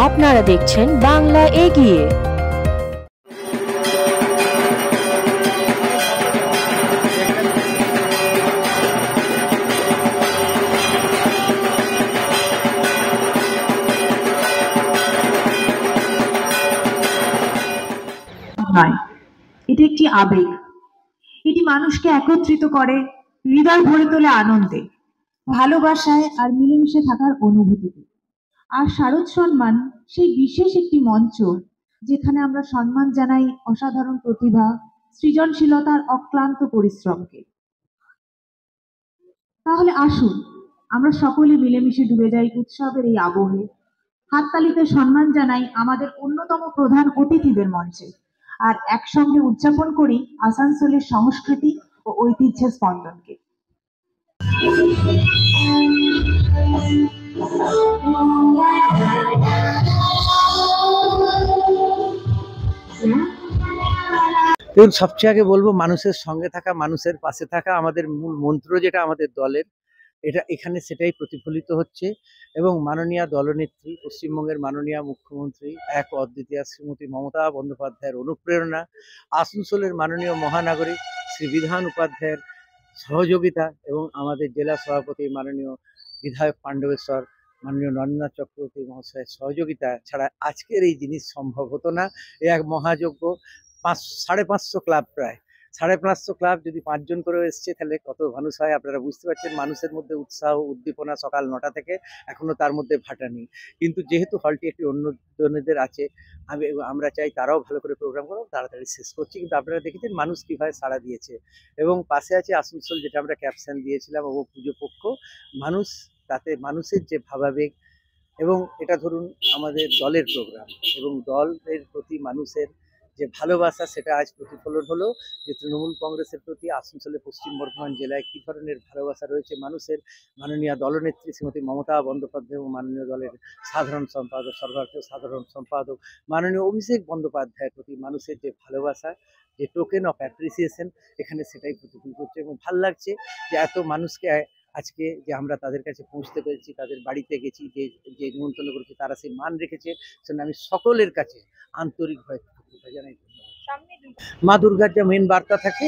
আপনারা দেখছেন বাংলা এগিয়ে। নয়, এটি একটি আবেগ। এটি মানুষকে একত্রিত করে, হৃদয় ভরে তোলে আনন্দে, ভালোবাসায় আর মিলেমিশে থাকার অনুভূতিতে। আর শারদ সম্মান সেই বিশেষ একটি মঞ্চ যেখানে আমরা সম্মান জানাই অসাধারণ প্রতিভা, সৃজনশীলতার অক্লান্ত পরিশ্রমকে। তাহলে আসুন আমরা সকলে মিলেমিশে ডুবে যাই উৎসবের এই আবহে, হাততালিতে সম্মান জানাই আমাদের অন্যতম প্রধান অতিথিদের মঞ্চে, আর একসঙ্গে উদযাপন করি আসানসোলের সংস্কৃতি ও ঐতিহ্যের স্পন্দনকে। দেখুন, সবচেয়ে আগে বলবো মানুষের সঙ্গে থাকা, মানুষের পাশে থাকা আমাদের মূল মন্ত্র, যেটা আমাদের দলের, এটা এখানে সেটাই প্রতিফলিত হচ্ছে। এবং মাননীয় দলনেত্রী, পশ্চিমবঙ্গের মাননীয় মুখ্যমন্ত্রী এক অদ্বিতীয়া শ্রীমতী মমতা বন্দ্যোপাধ্যায়ের অনুপ্রেরণা, আসানসোলের মাননীয় মহানাগরিক শ্রী বিধান উপাধ্যায়ের সহযোগিতা এবং আমাদের জেলা সভাপতি মাননীয় বিধায়ক পাণ্ডবেশ্বর, মাননীয় নরেন্দ্রনাথ চক্রবর্তী মহাশয়ের সহযোগিতা ছাড়া আজকের এই জিনিস সম্ভব হতো না। এ এক মহাযজ্ঞ। 550 ক্লাব, প্রায় 550 ক্লাব যদি 5 জন করে এসছে তাহলে কত মানুষ হয় আপনারা বুঝতে পারছেন। মানুষের মধ্যে উৎসাহ উদ্দীপনা সকাল 9টা থেকে এখনো তার মধ্যে ভাটা নেই। কিন্তু যেহেতু হলটি একটি অন্য জনেদের আছে, আমরা চাই তারাও ভালো করে প্রোগ্রাম করো, তাড়াতাড়ি শেষ করছি। কিন্তু আপনারা দেখেছেন মানুষ কীভাবে সাড়া দিয়েছে। এবং পাশে আছে আসানসোল, যেটা আমরা ক্যাপশন দিয়েছিলাম, ও পুজো পক্ষ। মানুষ, তাতে মানুষের যে ভাবাবেগ, এবং এটা ধরুন আমাদের দলের প্রোগ্রাম এবং দলের প্রতি মানুষের যে ভালোবাসা, সেটা আজ প্রতিফলন হলো যে তৃণমূল কংগ্রেসের প্রতি আসানসোলে পশ্চিম বর্ধমান জেলায় কী ধরনের ভালোবাসা রয়েছে মানুষের। মাননীয় দলনেত্রী শ্রীমতী মমতা বন্দ্যোপাধ্যায় এবং মাননীয় দলের সাধারণ সম্পাদক, সর্বভারতীয় সাধারণ সম্পাদক মাননীয় অভিষেক বন্দ্যোপাধ্যায়ের প্রতি মানুষের যে ভালোবাসা, যে টোকেন অফ অ্যাপ্রিসিয়েশন, এখানে সেটাই প্রতিফলিত হচ্ছে। এবং ভাল লাগছে যে এত মানুষকে আজকে যে আমরা তাদের কাছে পৌঁছতে পেরেছি, তাদের বাড়িতে গেছি, যে নিমন্ত্রণ করেছি তারা সেই মান রেখেছে, সেজন্য আমি সকলের কাছে আন্তরিকভাবে কৃতজ্ঞতা জানাই। মা দুর্গার যা মেন বার্তা থাকে,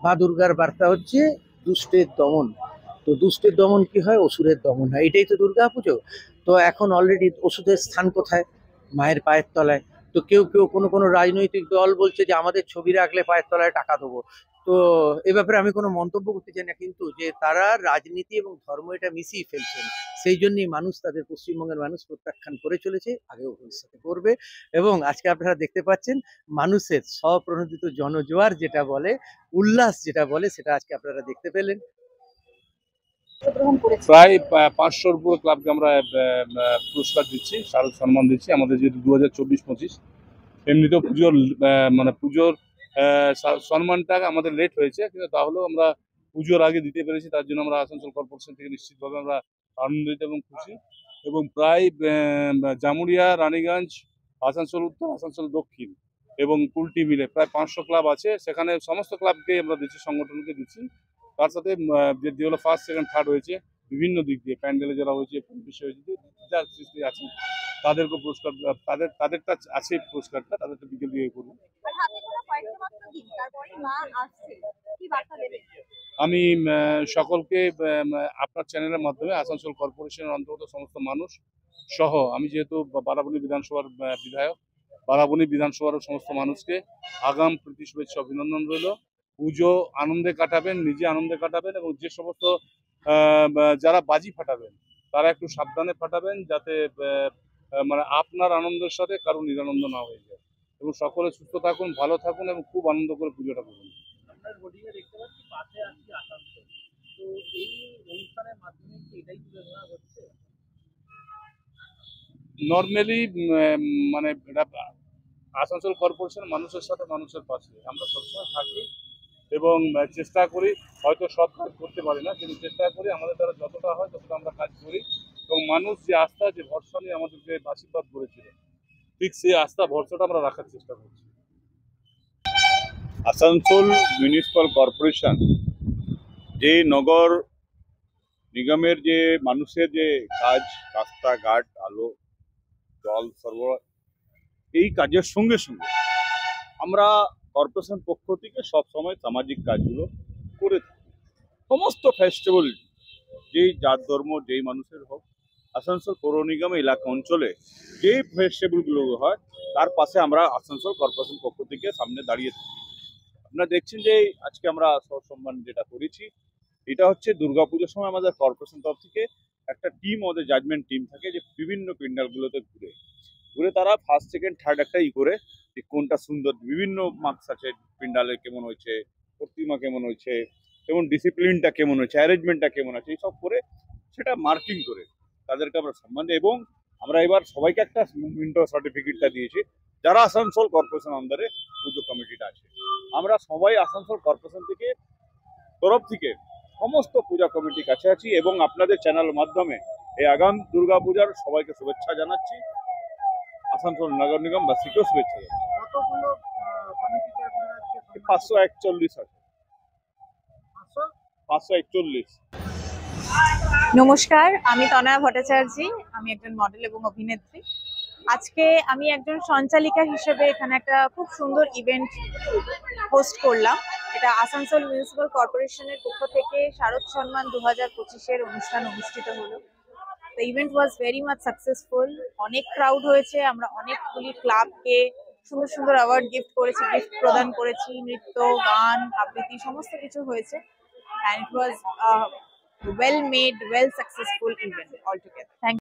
মা দুর্গার বার্তা হচ্ছে দুষ্টের দমন। তো দুষ্টের দমন কি হয়? অসুরের দমন হয়। এটাই তো দুর্গা পুজো। তো এখন অলরেডি ওষুধের স্থান কোথায়? মায়ের পায়ের তলায়। তো কেউ কোনো রাজনৈতিক দল বলছে যে আমাদের ছবি রাখলে পায়ের তলায় টাকা দেবো। তো এ ব্যাপারে আমি কোনো মন্তব্য করতে চাই না, কিন্তু যে তারা রাজনীতি এবং ধর্ম এটা মিশিয়ে ফেলছেন, সেই জন্যই মানুষ, তাদের পশ্চিমবঙ্গের মানুষ প্রত্যাখ্যান করে চলেছে, আগেও ভবিষ্যতে করবে। এবং আজকে আপনারা দেখতে পাচ্ছেন মানুষের স্বপ্রণোদিত জনজোয়ার যেটা বলে, উল্লাস যেটা বলে, সেটা আজকে আপনারা দেখতে পেলেন। প্রায় 500-র উপর ক্লাবকে আমরা পুরস্কার দিচ্ছি, শারদ সম্মান দিচ্ছি। আমাদের যেহেতু 2024-25 এমনিতেও পুজোর সম্মানটা আমাদের লেট হয়েছে, কিন্তু তাহলেও আমরা পুজোর আগে দিতে পেরেছি। তার জন্য আমরা আসানসোল কর্পোরেশন থেকে নিশ্চিতভাবে আমরা আনন্দিত এবং খুশি। এবং প্রায় জামুরিয়া, রানীগঞ্জ, আসানসোল উত্তর, আসানসোল দক্ষিণ এবং কুলটি মিলে প্রায় 500 ক্লাব আছে। সেখানে সমস্ত ক্লাবকে আমরা দিচ্ছি, সংগঠনকে দিচ্ছি। তার সাথে যেগুলো ফার্স্ট, সেকেন্ড, থার্ড হয়েছে বিভিন্ন দিক দিয়ে, প্যান্ডেলে যারা হয়েছে, পরিবেশে হয়েছে, যার সৃষ্টি আছে, তাদেরকে পুরস্কার, তাদেরটা আছে পুরস্কারটা, তাদেরটা বিকেল দিয়ে করবো। আমি সকলকে আপনার চ্যানেলের মাধ্যমে আসানসোল কর্পোরেশনের অন্তর্গত সমস্ত মানুষ সহ, আমি যেহেতু বারাবণী বিধানসভার বিধায়ক, বারাবণী বিধানসভার সমস্ত মানুষকে আগাম প্রীতি শুভেচ্ছা অভিনন্দন রইল। পুজো আনন্দে কাটাবেন, নিজে আনন্দে কাটাবেন, এবং যে সমস্ত যারা বাজি ফাটাবেন তারা একটু সাবধানে ফাটাবেন, যাতে আপনার আনন্দের সাথে কারো নিরানন্দ না হয়ে যায়। এবং সকলে সুস্থ থাকুন, ভালো থাকুন এবং খুব আনন্দ করে পুজোটা করুন। নর্মালি আসানসোল কর্পোরেশন মানুষের সাথে, মানুষের পাশে আমরা সবসময় থাকি এবং চেষ্টা করি। হয়তো সব কাজ করতে পারি না, কিন্তু চেষ্টা করি আমাদের দ্বারা যতটা হয় ততটা আমরা কাজ করি। এবং মানুষ যে আস্থা, যে ভরসা নিয়ে আমাদেরকে আশীর্বাদ করেছিল, ঠিক সেই আস্থা ভরসাটা আমরা রাখার চেষ্টা করছি। আসানসোল মিউনিসিপাল কর্পোরেশন যে নগর নিগমের যে মানুষের যে কাজ, রাস্তাঘাট, আলো, জল সরবরাহ, এই কাজের সঙ্গে সঙ্গে আমরা কর্পোরেশন পক্ষ থেকে সবসময় সামাজিক কাজগুলো করে থাকি। সমস্ত ফেস্টিভ্যাল যেই জাত ধর্ম যেই মানুষের হোক, আসানসোল পৌর নিগম এলাকা অঞ্চলে যেই ফেস্টিভ্যালগুলো হয় তার পাশে আমরা আসানসোল কর্পোরেশন পক্ষ থেকে সামনে দাঁড়িয়ে থাকি। আপনারা দেখছেন যে আজকে আমরা সম্মান যেটা করেছি, এটা হচ্ছে দুর্গাপুজোর সময় আমাদের কর্পোরেশন তরফ থেকে একটা টিম, ওদের জাজমেন্ট টিম থাকে, যে বিভিন্ন প্যান্ডালগুলোতে ঘুরে তারা ফার্স্ট সেকেন্ড থার্ড একটা করে যে কোনটা সুন্দর, বিভিন্ন মার্কস আছে, প্যান্ডালে কেমন হয়েছে, প্রতিমা কেমন হয়েছে, যেমন ডিসিপ্লিনটা কেমন হয়েছে, অ্যারেঞ্জমেন্টটা কেমন আছে, এইসব করে সেটা মার্কিং করে তাদেরকে আমরা সম্মান দিই। এবং আমরা এবার সবাইকে একটা মিন্টো সার্টিফিকেটটা দিয়েছি যারা আসানসোল কর্পোরেশন আন্ডারে পুজো কমিটিটা আছে। আমরা সবাই আসানসোল কর্পোরেশন থেকে তরফ থেকে সমস্ত পূজা কমিটির কাছে আছি এবং আপনাদের চ্যানেলের মাধ্যমে এই আগাম দুর্গাপূজার সবাইকে শুভেচ্ছা জানাচ্ছি। আসানসোল নগর নিগমবাসীকেও শুভেচ্ছা জানাচ্ছি। 541 আছে, 541। নমস্কার, আমি তনয়া ভট্টাচার্য। আমি একজন মডেল এবং অভিনেত্রী। আজকে আমি একজন সঞ্চালিকা হিসেবে এখানে একটা খুব সুন্দর ইভেন্ট হোস্ট করলাম। এটা আসানসোল মিউনিসিপ্যাল কর্পোরেশনের পক্ষ থেকে শারদ সম্মান 2025-এর অনুষ্ঠান অনুষ্ঠিত হলো। The event was very much successful. অনেক ক্রাউড হয়েছে। আমরা অনেকগুলি ক্লাবকে সুন্দর সুন্দর অ্যাওয়ার্ড গিফট করেছি, গিফট প্রদান করেছি, নৃত্য, গান, আবৃত্তি সমস্ত কিছু হয়েছে। And it was a well-made, well-successful event altogether. Thank you.